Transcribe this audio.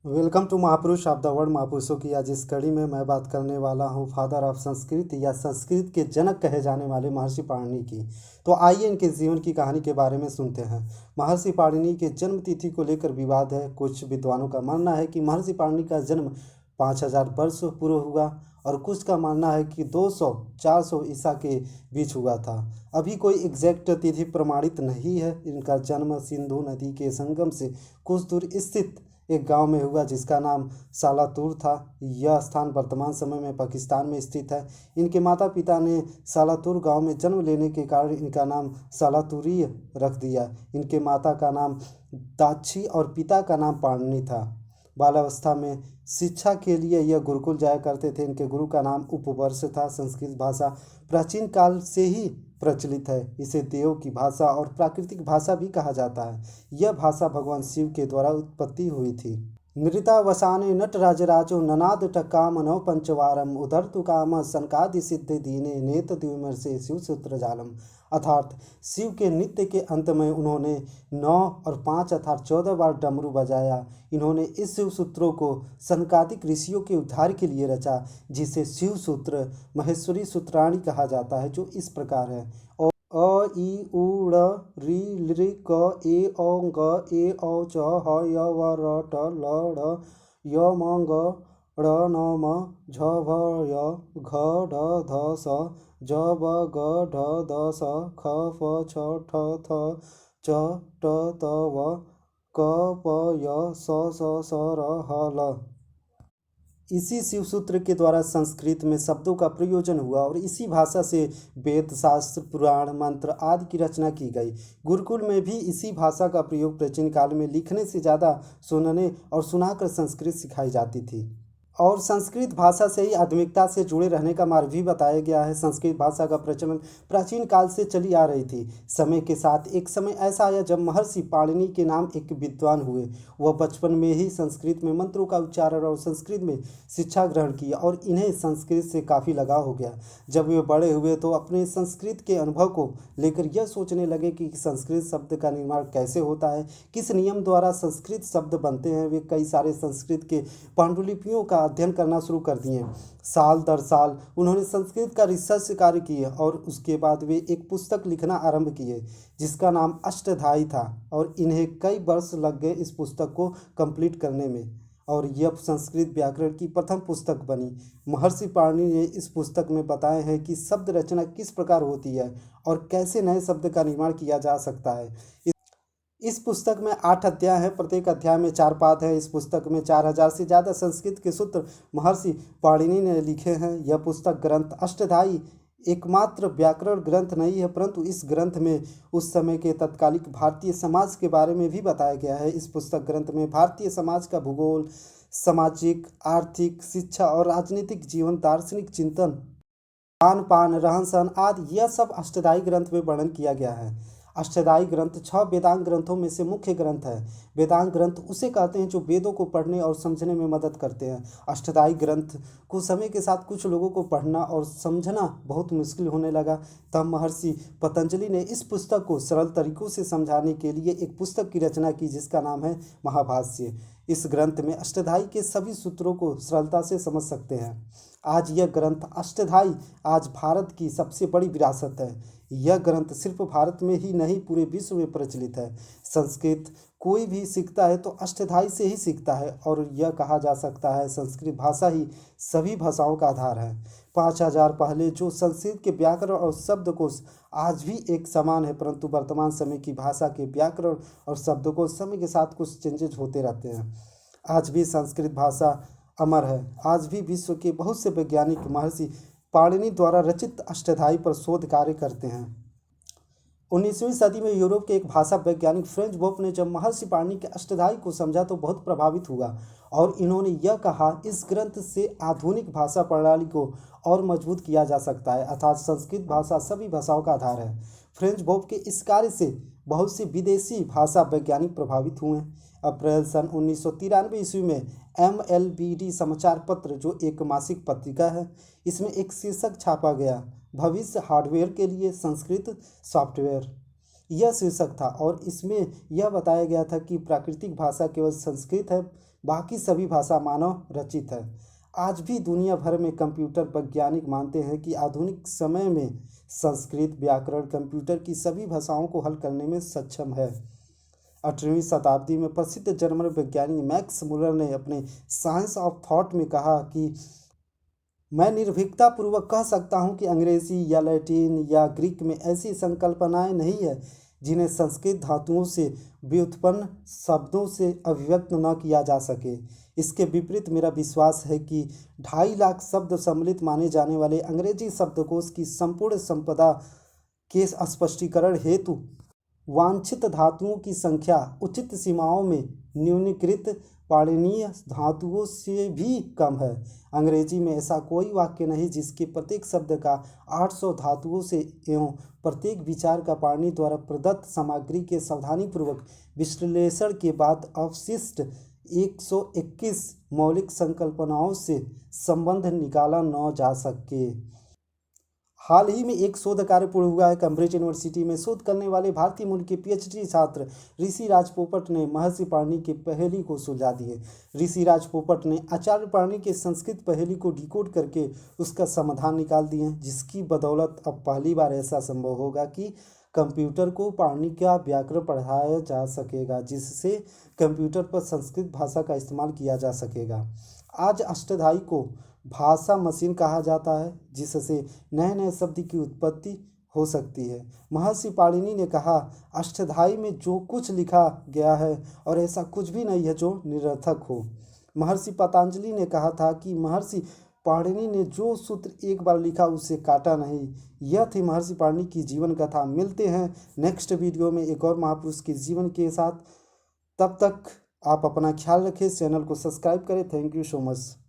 Welcome to महापुरुष of the world. महापुरुषों की आज इस कड़ी में मैं बात करने वाला हूँ फादर ऑफ संस्कृत या संस्कृत के जनक कहे जाने वाले महर्षि पाणिनि की। तो आइए इनके जीवन की कहानी के बारे में सुनते हैं। महर्षि पाणिनि के जन्म तिथि को लेकर विवाद है। कुछ विद्वानों का मानना है कि महर्षि पाणिनि का जन्म 5000 वर्ष पूर्व हुआ और कुछ का मानना है कि 200-400 ईसा के बीच हुआ था। अभी कोई एग्जैक्ट तिथि प्रमाणित नहीं है। इनका जन्म सिंधु नदी के संगम से कुछ दूर स्थित एक गांव में हुआ जिसका नाम सालातूर था। यह स्थान वर्तमान समय में पाकिस्तान में स्थित है। इनके माता पिता ने सालातूर गांव में जन्म लेने के कारण इनका नाम सालातूरी रख दिया। इनके माता का नाम दाक्षी और पिता का नाम पाणिनि था। बालावस्था में शिक्षा के लिए यह गुरुकुल जाया करते थे। इनके गुरु का नाम उपवर्ष था। संस्कृत भाषा प्राचीन काल से ही प्रचलित है। इसे देव की भाषा और प्राकृतिक भाषा भी कहा जाता है। यह भाषा भगवान शिव के द्वारा उत्पत्ति हुई थी। नृतावसाने नटराजराजो ननाद टकामनो पंचवारम उधर्तु काम सनकादि सिद्धि दीने नेत द्विमर्षे शिव सूत्र जालम। अर्थात शिव के नृत्य के अंत में उन्होंने 9 और 5 अर्थात 14 बार डमरू बजाया। इन्होंने इस शिव सूत्रों को सनकादिक ऋषियों के उद्धार के लिए रचा, जिसे शिव सूत्र महेश्वरी सूत्राणी कहा जाता है, जो इस प्रकार है। अ इ उ ड़ ऋ लृ क ए औ ग ए औ च ह य व र ट ल ड़ य म ग ड़ न म झ भ य घ ढ ध स ज ब ग ढ द स ख फ छ ठ थ च ट त व क प य स स स र ह ल। इसी शिव सूत्र के द्वारा संस्कृत में शब्दों का प्रयोजन हुआ और इसी भाषा से वेद शास्त्र पुराण मंत्र आदि की रचना की गई। गुरुकुल में भी इसी भाषा का प्रयोग प्राचीन काल में लिखने से ज़्यादा सुनने और सुनाकर संस्कृत सिखाई जाती थी। और संस्कृत भाषा से ही आधुनिकता से जुड़े रहने का मार्ग भी बताया गया है। संस्कृत भाषा का प्रचलन प्राचीन काल से चली आ रही थी। समय के साथ एक समय ऐसा आया जब महर्षि पाणिनि के नाम एक विद्वान हुए। वह बचपन में ही संस्कृत में मंत्रों का उच्चारण और संस्कृत में शिक्षा ग्रहण की और इन्हें संस्कृत से काफ़ी लगाव हो गया। जब वे बड़े हुए तो अपने संस्कृत के अनुभव को लेकर यह सोचने लगे कि संस्कृत शब्द का निर्माण कैसे होता है, किस नियम द्वारा संस्कृत शब्द बनते हैं। वे कई सारे संस्कृत के पांडुलिपियों का अध्ययन करना शुरू कर दिए। साल दर साल उन्होंने संस्कृत का रिसर्च कार्य किए और उसके बाद वे एक पुस्तक लिखना आरंभ किए जिसका नाम अष्टधाई था और इन्हें कई वर्ष लग गए इस पुस्तक को कंप्लीट करने में और यह संस्कृत व्याकरण की प्रथम पुस्तक बनी। महर्षि पाणिनि ने इस पुस्तक में बताए हैं कि शब्द रचना किस प्रकार होती है और कैसे नए शब्द का निर्माण किया जा सकता है। इस पुस्तक में 8 अध्याय हैं। प्रत्येक अध्याय में 4 पाद हैं। इस पुस्तक में 4000 से ज़्यादा संस्कृत के सूत्र महर्षि पाणिनि ने लिखे हैं। यह पुस्तक ग्रंथ अष्टधाई एकमात्र व्याकरण ग्रंथ नहीं है, परंतु इस ग्रंथ में उस समय के तत्कालिक भारतीय समाज के बारे में भी बताया गया है। इस पुस्तक ग्रंथ में भारतीय समाज का भूगोल, सामाजिक, आर्थिक, शिक्षा और राजनीतिक जीवन, दार्शनिक चिंतन, खान पान, रहन सहन आदि यह सब अष्टधाई ग्रंथ में वर्णन किया गया है। अष्टधाई ग्रंथ 6 वेदांग ग्रंथों में से मुख्य ग्रंथ है। वेदांग ग्रंथ उसे कहते हैं जो वेदों को पढ़ने और समझने में मदद करते हैं। अष्टधाई ग्रंथ को समय के साथ कुछ लोगों को पढ़ना और समझना बहुत मुश्किल होने लगा। तब महर्षि पतंजलि ने इस पुस्तक को सरल तरीकों से समझाने के लिए एक पुस्तक की रचना की जिसका नाम है महाभाष्य। इस ग्रंथ में अष्टधाई के सभी सूत्रों को सरलता से समझ सकते हैं। आज यह ग्रंथ अष्टधाई आज भारत की सबसे बड़ी विरासत है। यह ग्रंथ सिर्फ भारत में ही नहीं पूरे विश्व में प्रचलित है। संस्कृत कोई भी सीखता है तो अष्टधाई से ही सीखता है और यह कहा जा सकता है संस्कृत भाषा ही सभी भाषाओं का आधार है। 5000 पहले जो संस्कृत के व्याकरण और शब्दकोश आज भी एक समान है, परंतु वर्तमान समय की भाषा के व्याकरण और शब्दकोश समय के साथ कुछ चेंजेज होते रहते हैं। आज भी संस्कृत भाषा अमर है। आज भी विश्व के बहुत से वैज्ञानिक महर्षि पाणिनि द्वारा रचित अष्टधाई पर शोध कार्य करते हैं। 19वीं सदी में यूरोप के एक भाषा वैज्ञानिक फ्रेंच बोप ने जब महर्षि पाणिनि के अष्टधाई को समझा तो बहुत प्रभावित हुआ और इन्होंने यह कहा इस ग्रंथ से आधुनिक भाषा प्रणाली को और मजबूत किया जा सकता है, अर्थात संस्कृत भाषा सभी भाषाओं का आधार है। फ्रेंच बोप के इस कार्य से बहुत से विदेशी भाषा वैज्ञानिक प्रभावित हुए। अप्रैल सन 1993 ईस्वी में MLBD समाचार पत्र, जो एक मासिक पत्रिका है, इसमें एक शीर्षक छापा गया, भविष्य हार्डवेयर के लिए संस्कृत सॉफ्टवेयर। यह शीर्षक था और इसमें यह बताया गया था कि प्राकृतिक भाषा केवल संस्कृत है बाकी सभी भाषा मानव रचित है। आज भी दुनिया भर में कंप्यूटर वैज्ञानिक मानते हैं कि आधुनिक समय में संस्कृत व्याकरण कंप्यूटर की सभी भाषाओं को हल करने में सक्षम है। 18वीं शताब्दी में प्रसिद्ध जर्मन वैज्ञानिक मैक्स मुलर ने अपने साइंस ऑफ थॉट में कहा कि मैं निर्भीकता पूर्वक कह सकता हूँ कि अंग्रेजी या लैटिन या ग्रीक में ऐसी संकल्पनाएं नहीं है जिन्हें संस्कृत धातुओं से व्युत्पन्न शब्दों से अभिव्यक्त न किया जा सके। इसके विपरीत मेरा विश्वास है कि 2.5 लाख शब्द सम्मिलित माने जाने वाले अंग्रेजी शब्दकोश की संपूर्ण संपदा के स्पष्टीकरण हेतु वांछित धातुओं की संख्या उचित सीमाओं में न्यूनीकृत पाणिनीय धातुओं से भी कम है। अंग्रेजी में ऐसा कोई वाक्य नहीं जिसके प्रत्येक शब्द का 800 धातुओं से एवं प्रत्येक विचार का पाणिनि द्वारा प्रदत्त सामग्री के सावधानीपूर्वक विश्लेषण के बाद अवशिष्ट 121 मौलिक संकल्पनाओं से संबंध निकाला न जा सके। हाल ही में एक शोध कार्य पूर्ण हुआ है। कैम्ब्रिज यूनिवर्सिटी में शोध करने वाले भारतीय मूल के पीएचडी छात्र ऋषिराज पोपट ने महर्षि पाणिनि की पहेली को सुलझा दी है। ऋषिराज पोपट ने आचार्य पाणिनि के संस्कृत पहेली को डिकोड करके उसका समाधान निकाल दिए हैं, जिसकी बदौलत अब पहली बार ऐसा संभव होगा कि कंप्यूटर को पाणिनि का व्याकरण पढ़ाया जा सकेगा, जिससे कंप्यूटर पर संस्कृत भाषा का इस्तेमाल किया जा सकेगा। आज अष्टधाई को भाषा मशीन कहा जाता है, जिससे नए नए शब्द की उत्पत्ति हो सकती है। महर्षि पाणिनि ने कहा, अष्टधाई में जो कुछ लिखा गया है और ऐसा कुछ भी नहीं है जो निरर्थक हो। महर्षि पतंजलि ने कहा था कि महर्षि पाणिनि ने जो सूत्र एक बार लिखा उसे काटा नहीं। यह थी महर्षि पाणिनि की जीवन कथा। मिलते हैं नेक्स्ट वीडियो में एक और महापुरुष के जीवन के साथ। तब तक आप अपना ख्याल रखें, चैनल को सब्सक्राइब करें। Thank you so much.